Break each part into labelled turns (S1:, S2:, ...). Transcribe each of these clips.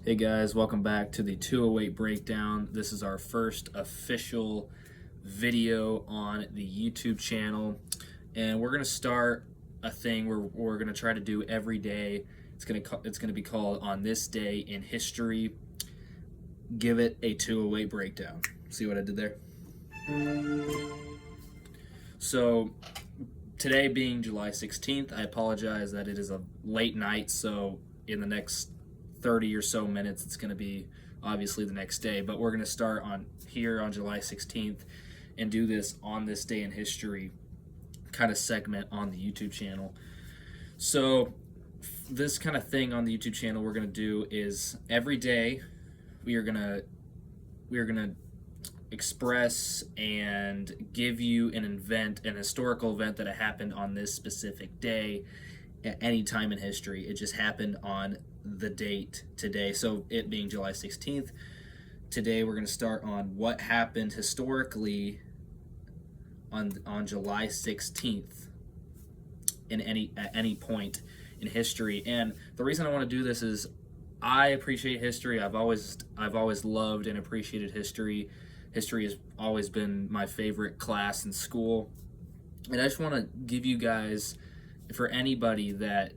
S1: Hey guys, welcome back to the 208 Breakdown. This is our first official video on the YouTube channel, and we're going to start a thing where we're going to try to do every day. It's going to be called On This Day in History. Give it a 208 breakdown. See what I did there? So today being July 16th, I apologize that it is a late night, so in the next 30 or so minutes it's going to be obviously the next day, but we're going to start on here on July 16th and do this On This Day in History kind of segment on the YouTube channel. So this kind of thing on the YouTube channel we're going to do is every day we are going to express and give you an historical event that happened on this specific day at any time in history. It just happened on the date today, so it being July 16th. Today we're going to start on what happened historically on July 16th at any point in history. And the reason I want to do this is I appreciate history. I've always loved and appreciated history. History has always been my favorite class in school, and I just want to give you guys, for anybody that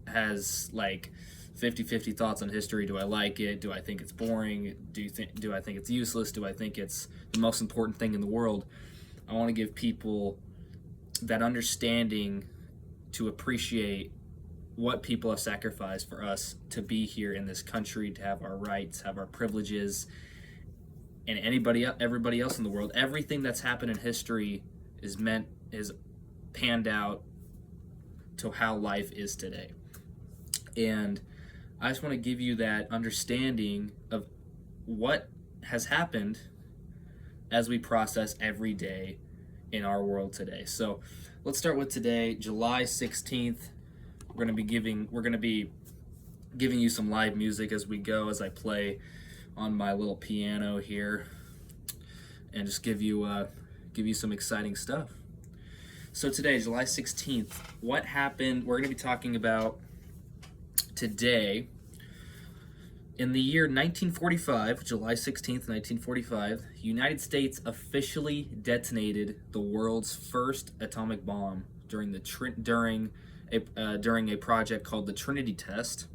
S1: has like 50-50 thoughts on history. Do I like it? Do I think it's boring? Do I think it's useless? Do I think it's the most important thing in the world? I want to give people that understanding to appreciate what people have sacrificed for us to be here in this country, to have our rights, have our privileges, and everybody else in the world. Everything that's happened in history is panned out to how life is today. And I just want to give you that understanding of what has happened as we process every day in our world today. So let's start with today, July 16th. We're going to be giving you some live music as we go, as I play on my little piano here, and just give you some exciting stuff. So today, July 16th, what happened? We're going to be talking about today. In the year 1945, July 16th, 1945, the United States officially detonated the world's first atomic bomb during a project called the Trinity Test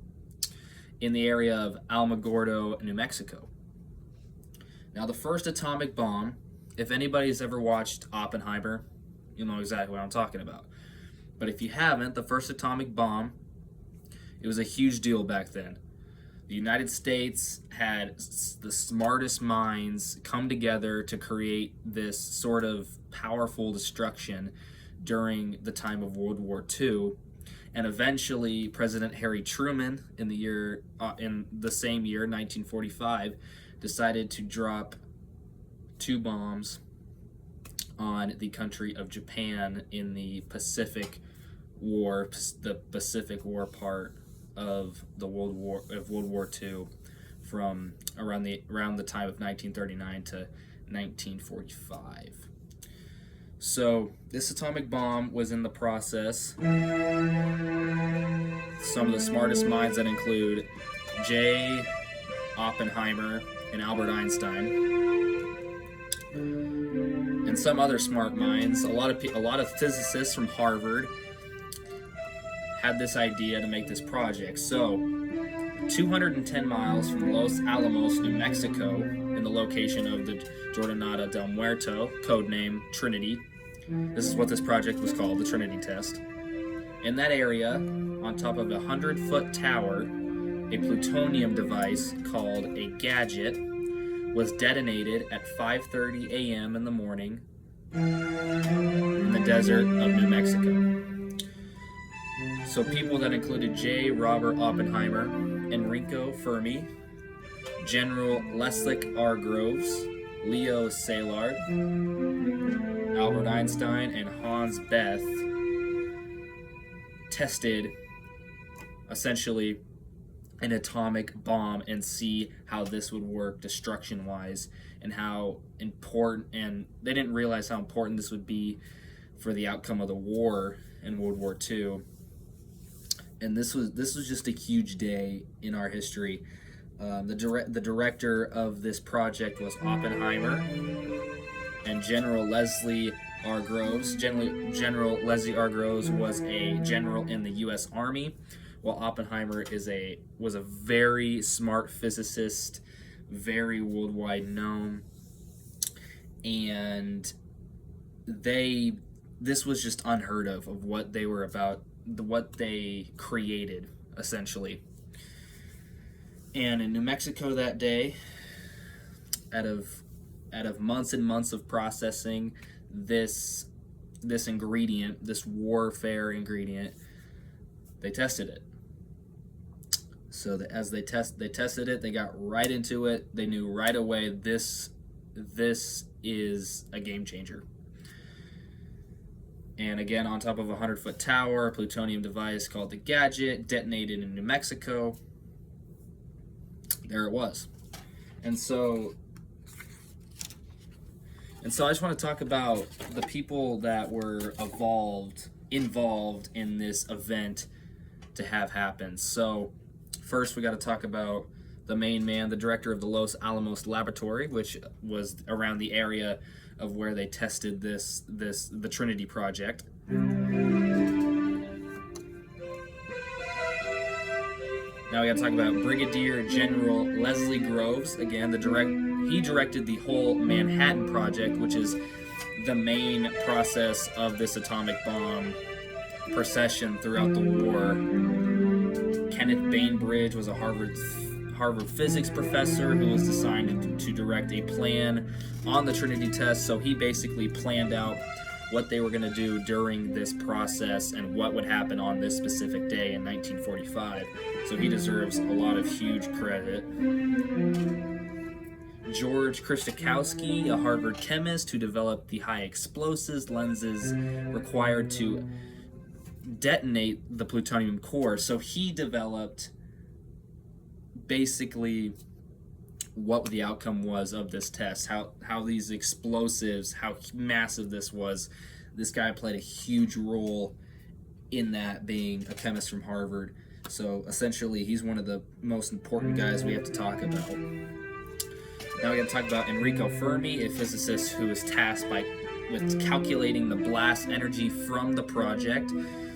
S1: in the area of Alamogordo, New Mexico. Now, the first atomic bomb, if anybody's ever watched Oppenheimer, you'll know exactly what I'm talking about. But if you haven't, the first atomic bomb, it was a huge deal back then. The United States had the smartest minds come together to create this sort of powerful destruction during the time of World War II. And eventually, President Harry Truman, in the same year, 1945, decided to drop 2 bombs on the country of Japan in the Pacific War part of World War II, from around the time of 1939 to 1945. So this atomic bomb was in the process. Some of the smartest minds that include J. Oppenheimer and Albert Einstein, and some other smart minds. A lot of physicists from Harvard had this idea to make this project. So 210 miles from Los Alamos, New Mexico, in the location of the Jornada del Muerto, codename Trinity. This is what this project was called, the Trinity Test. In that area, on top of a 100-foot tower, a plutonium device called a gadget was detonated at 5:30 a.m. in the morning in the desert of New Mexico. So people that included J. Robert Oppenheimer, Enrico Fermi, General Leslie R. Groves, Leo Szilard, Albert Einstein, and Hans Bethe tested essentially an atomic bomb and see how this would work destruction-wise, and how important, and they didn't realize how important this would be for the outcome of the war in World War II. And this was just a huge day in our history. The director of this project was Oppenheimer, and General Leslie R. Groves. General Leslie R. Groves was a general in the U.S. Army, while Oppenheimer was a very smart physicist, very worldwide known, and this was just unheard of what they were about, what they created essentially. And in New Mexico that day, out of months and months of processing this ingredient, this warfare ingredient, they tested it. So as they tested it, they got right into it. They knew right away this is a game changer. And again, on top of a 100-foot tower, a plutonium device called the Gadget detonated in New Mexico. There it was. And so I just want to talk about the people that were involved in this event to have happen. So first we got to talk about the main man, the director of the Los Alamos Laboratory, which was around the area of where they tested the Trinity Project. Now we got to talk about Brigadier General Leslie Groves. Again, he directed the whole Manhattan Project, which is the main process of this atomic bomb procession throughout the war. Kenneth Bainbridge was a Harvard physics professor who was assigned to direct a plan on the Trinity test. So he basically planned out what they were going to do during this process and what would happen on this specific day in 1945. So he deserves a lot of huge credit. George Kristakowski, a Harvard chemist who developed the high explosives lenses required to detonate the plutonium core. So he developed basically what the outcome was of this test, how these explosives, how massive this was. This guy played a huge role in that, being a chemist from Harvard. So essentially, he's one of the most important guys we have to talk about. Now we got to talk about Enrico Fermi, a physicist who was tasked with calculating the blast energy from the project.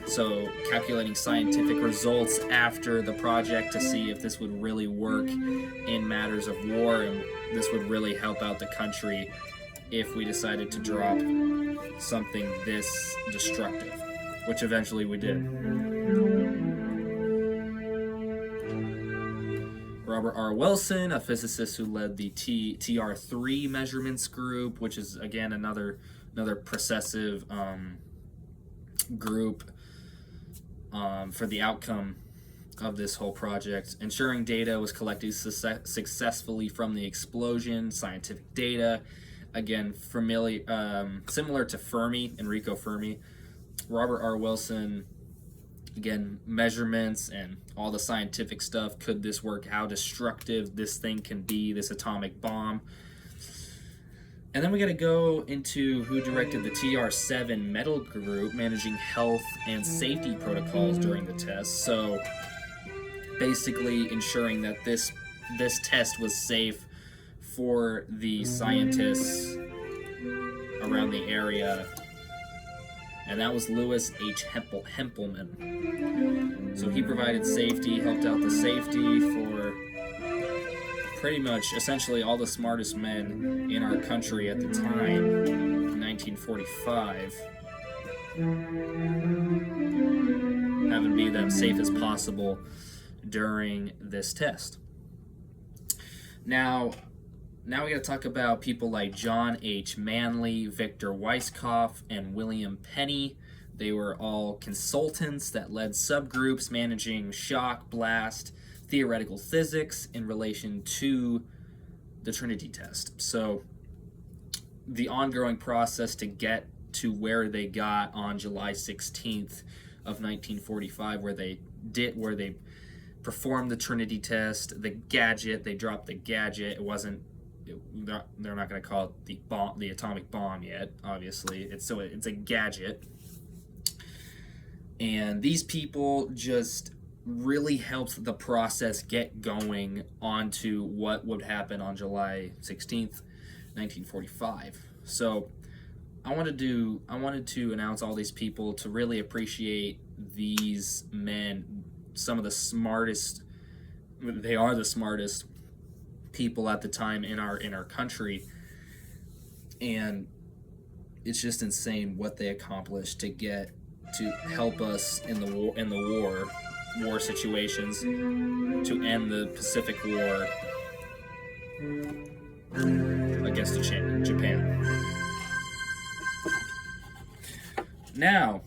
S1: So calculating scientific results after the project to see if this would really work in matters of war, and this would really help out the country if we decided to drop something this destructive, which eventually we did. Robert R. Wilson, a physicist who led the TR3 measurements group, which is again another processive group for the outcome of this whole project. Ensuring data was collected successfully from the explosion, scientific data. Again, similar to Fermi, Enrico Fermi. Robert R. Wilson, again, measurements and all the scientific stuff. Could this work? How destructive this thing can be, this atomic bomb. And then we got to go into who directed the TR7 metal group, managing health and safety protocols during the test. So basically ensuring that this test was safe for the scientists around the area. And that was Lewis H. Hempelman. So he provided safety, helped out the safety for pretty much essentially all the smartest men in our country at the time, in 1945, having be them safe as possible during this test. Now we got to talk about people like John H. Manley, Victor Weisskopf, and William Penny. They were all consultants that led subgroups managing shock, blast, theoretical physics in relation to the Trinity test. So the ongoing process to get to where they got on July 16th of 1945, where they performed the Trinity test, the gadget, they dropped the gadget. They're not going to call it the atomic bomb yet, obviously. It's a gadget. And these people just really helps the process get going onto what would happen on July 16th, 1945. So I wanted to announce all these people to really appreciate these men, some of the smartest, they are the smartest people at the time in our country, and it's just insane what they accomplished to help us in the war situations, to end the Pacific War against Japan. Now,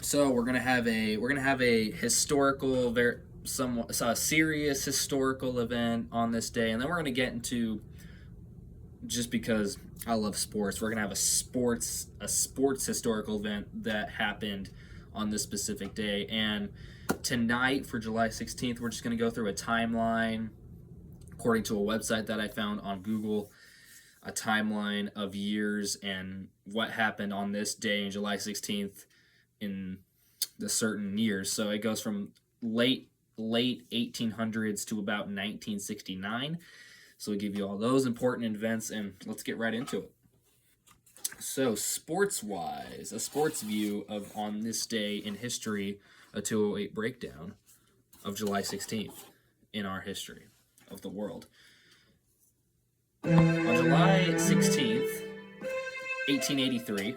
S1: so we're gonna have a historical, a serious historical event on this day, and then we're gonna get into, just because I love sports, we're gonna have a sports historical event that happened on this specific day. And tonight, for July 16th, we're just gonna go through a timeline according to a website that I found on Google, a timeline of years and what happened on this day in July 16th in the certain years. So it goes from late 1800s to about 1969. So we give you all those important events, and let's get right into it. So sports-wise, a sports view of on this day in history, a 208 breakdown of July 16th in our history of the world. On July 16th, 1883,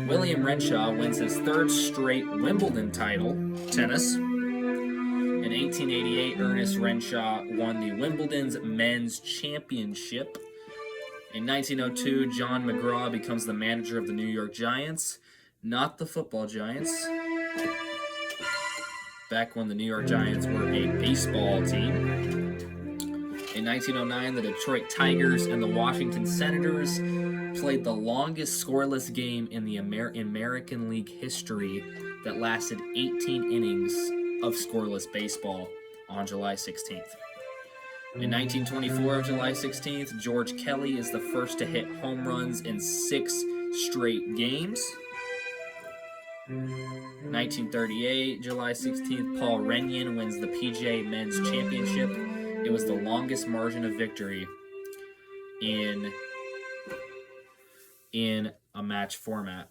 S1: William Renshaw wins his third straight Wimbledon title, tennis. In 1888, Ernest Renshaw won the Wimbledon's men's championship. In 1902, John McGraw becomes the manager of the New York Giants, not the football Giants, back when the New York Giants were a baseball team. In 1909, the Detroit Tigers and the Washington Senators played the longest scoreless game in the American League history that lasted 18 innings of scoreless baseball on July 16th. In 1924, July 16th, George Kelly is the first to hit home runs in 6 straight games. 1938, July 16th, Paul Runyon wins the PGA Men's Championship. It was the longest margin of victory in a match format.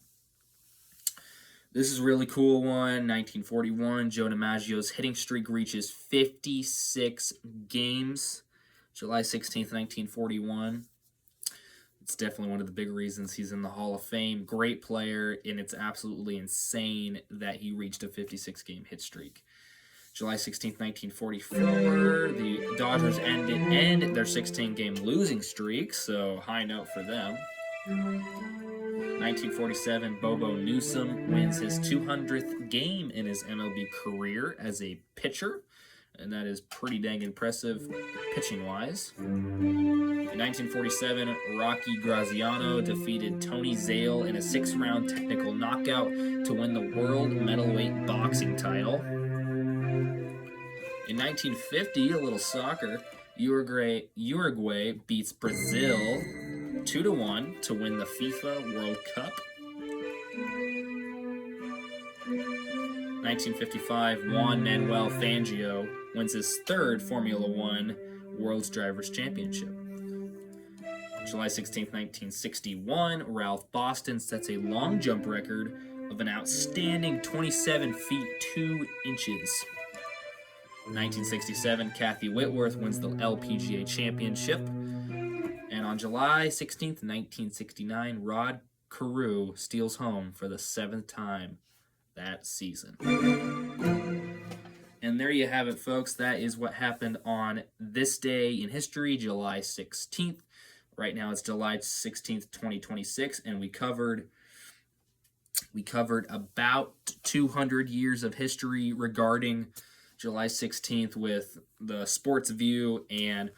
S1: This is a really cool one. 1941, Joe DiMaggio's hitting streak reaches 56 games. July 16th, 1941. It's definitely one of the big reasons he's in the Hall of Fame. Great player, and it's absolutely insane that he reached a 56-game hit streak. July 16th, 1944, the Dodgers end their 16-game losing streak, so high note for them. 1947, Bobo Newsom wins his 200th game in his MLB career as a pitcher, and that is pretty dang impressive pitching-wise. In 1947, Rocky Graziano defeated Tony Zale in a 6-round technical knockout to win the world middleweight boxing title. In 1950, a little soccer, Uruguay beats Brazil 2-1 to win the FIFA World Cup. 1955, Juan Manuel Fangio wins his third Formula One World's Drivers' Championship. July 16, 1961, Ralph Boston sets a long jump record of an outstanding 27 feet 2 inches. 1967, Kathy Whitworth wins the LPGA Championship. And on July 16th, 1969, Rod Carew steals home for the 7th time that season. And there you have it, folks. That is what happened on this day in history, July 16th. Right now it's July 16th, 2026, and we covered about 200 years of history regarding July 16th with the sports view and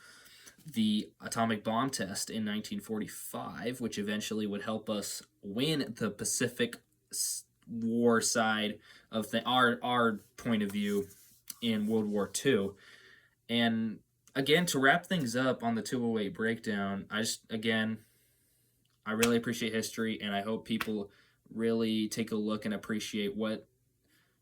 S1: the atomic bomb test in 1945, which eventually would help us win the Pacific War side of our point of view in World War II. And again, to wrap things up on the 208 breakdown, I really appreciate history, and I hope people really take a look and appreciate what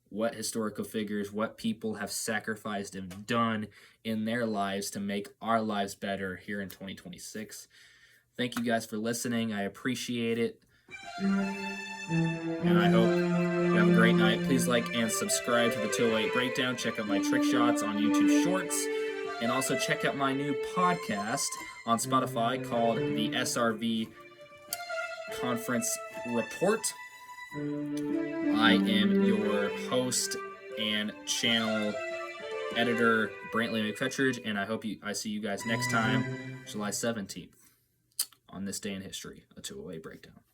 S1: what historical figures, what people have sacrificed and done in their lives to make our lives better here in 2026. Thank you guys for listening. I appreciate it. And I hope you have a great night. Please like and subscribe to the 208 Breakdown. Check out my trick shots on YouTube Shorts. And also check out my new podcast on Spotify called the SRV Conference Report. I am your host and channel editor, Brantley McFetridge, and I see you guys next time, July 17th, on this day in history, a 208 Breakdown.